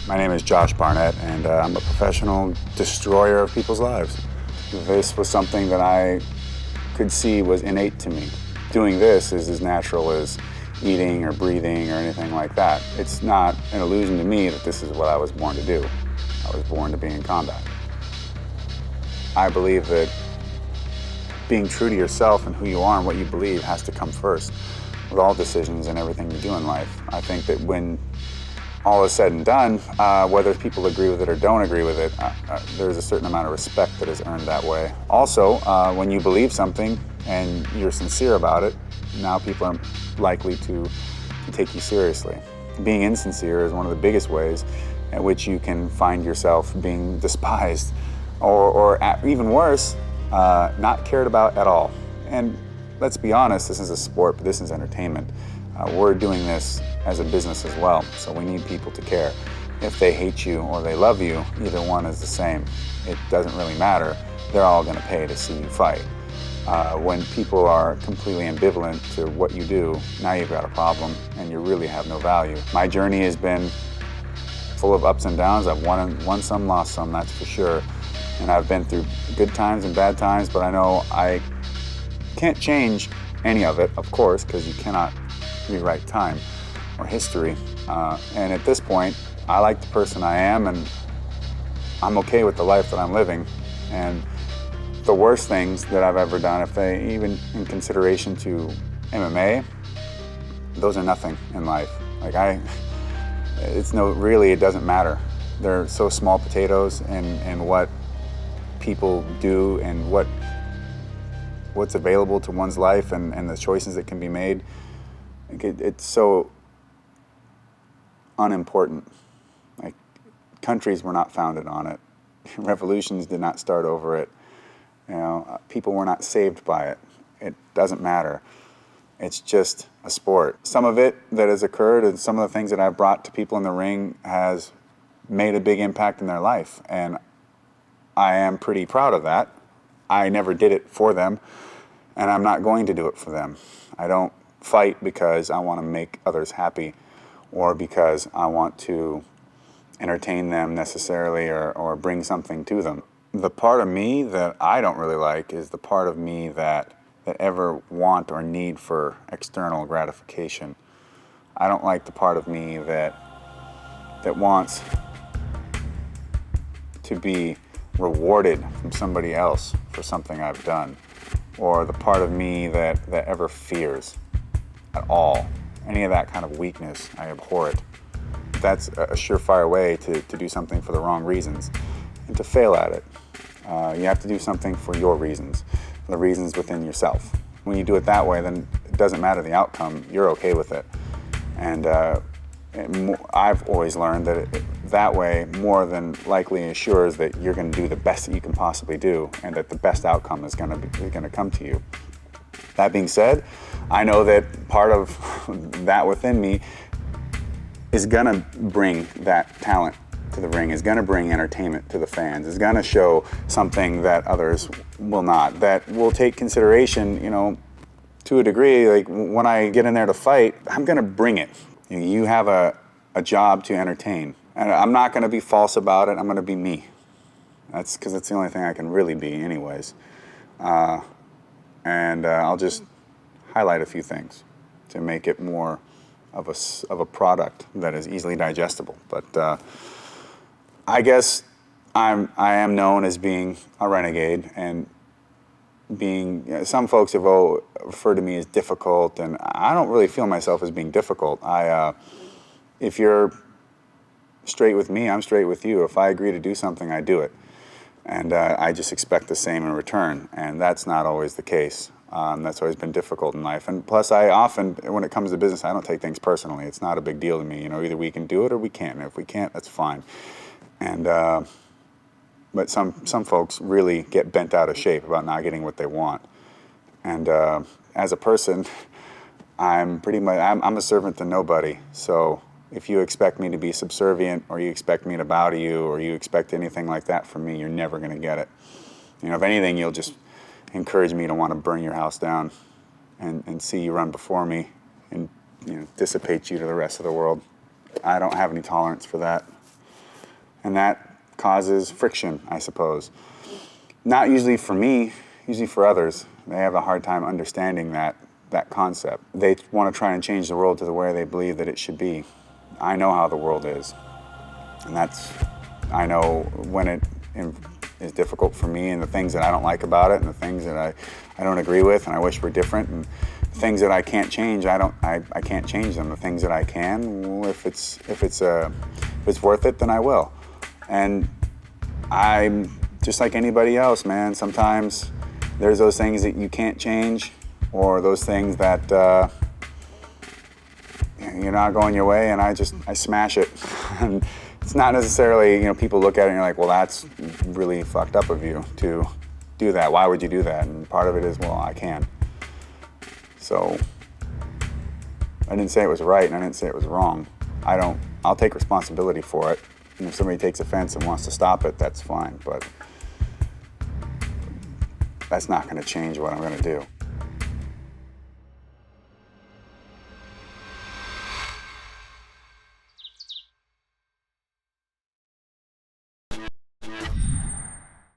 My name is Josh Barnett, and I'm a professional destroyer of people's lives. This was something that I could see was innate to me. Doing this is as natural as eating or breathing or anything like that. It's not an illusion to me that this is what I was born to do. I was born to be in combat. I believe that being true to yourself and who you are and what you believe has to come first with all decisions and everything you do in life. I think that when all is said and done, whether people agree with it or don't agree with it, there's a certain amount of respect that is earned that way. Also, when you believe something and you're sincere about it, now people are likely to take you seriously. Being insincere is one of the biggest ways in which you can find yourself being despised or even worse, not cared about at all. And let's be honest, this is a sport, but this is entertainment. We're doing this as a business as well, so we need people to care. If they hate you or they love you, either one is the same. It doesn't really matter. They're all going to pay to see you fight. When people are completely ambivalent to what you do, now you've got a problem and you really have no value. My journey has been full of ups and downs. I've won some, lost some, that's for sure. And I've been through good times and bad times, but I know I can't change any of it, of course, because you cannot rewrite time or history. And at this point, I like the person I am, and I'm okay with the life that I'm living. And the worst things that I've ever done, if they even in consideration to MMA, those are nothing in life. It doesn't matter. They're so small potatoes in what people do and what's available to one's life and the choices that can be made. It's so unimportant. Like, countries were not founded on it. Revolutions did not start over it. You know, people were not saved by it. It doesn't matter. It's just a sport. Some of it that has occurred and some of the things that I've brought to people in the ring has made a big impact in their life. And I am pretty proud of that. I never did it for them, and I'm not going to do it for them. I don't fight because I want to make others happy or because I want to entertain them necessarily or bring something to them. The part of me that I don't really like is the part of me that ever want or need for external gratification. I don't like the part of me that wants to be rewarded from somebody else for something I've done, or the part of me that ever fears at all. Any of that kind of weakness, I abhor it. That's a surefire way to do something for the wrong reasons and to fail at it. You have to do something for your reasons, the reasons within yourself. When you do it that way, then it doesn't matter the outcome, you're okay with it. And I've always learned that that way more than likely ensures that you're going to do the best that you can possibly do and that the best outcome is going to come to you. That being said, I know that part of that within me is going to bring that talent to the ring, is going to bring entertainment to the fans, is going to show something that others will not, that will take consideration, to a degree. Like, when I get in there to fight, I'm going to bring it. You have a job to entertain. And I'm not going to be false about it. I'm going to be me. That's because it's the only thing I can really be anyways. And I'll just highlight a few things to make it more of a product that is easily digestible. But I guess I am known as being a renegade, and some folks have referred to me as difficult, and I don't really feel myself as being difficult. If you're straight with me, I'm straight with you. If I agree to do something, I do it. And I just expect the same in return, and that's not always the case. That's always been difficult in life. And plus, I often, when it comes to business, I don't take things personally. It's not a big deal to me. Either we can do it or we can't. And if we can't, that's fine. And but some folks really get bent out of shape about not getting what they want. And as a person, I'm a servant to nobody. So if you expect me to be subservient, or you expect me to bow to you, or you expect anything like that from me, you're never going to get it. If anything, you'll just encourage me to want to burn your house down and see you run before me and dissipate you to the rest of the world. I don't have any tolerance for that. And that causes friction, I suppose. Not usually for me, usually for others. They have a hard time understanding that concept. They want to try and change the world to the way they believe that it should be. I know how the world is. And I know when it is difficult for me and the things that I don't like about it and the things that I don't agree with and I wish were different, and the things that I can't change, I can't change them. The things that I can, well, if it's worth it, then I will. And I'm just like anybody else, man. Sometimes there's those things that you can't change, or those things that you're not going your way, and I smash it. And it's not necessarily, people look at it and you're like, well, that's really fucked up of you to do that. Why would you do that? And part of it is, well, I can. So I didn't say it was right and I didn't say it was wrong. I'll take responsibility for it. And if somebody takes offense and wants to stop it, that's fine. But that's not going to change what I'm going to do.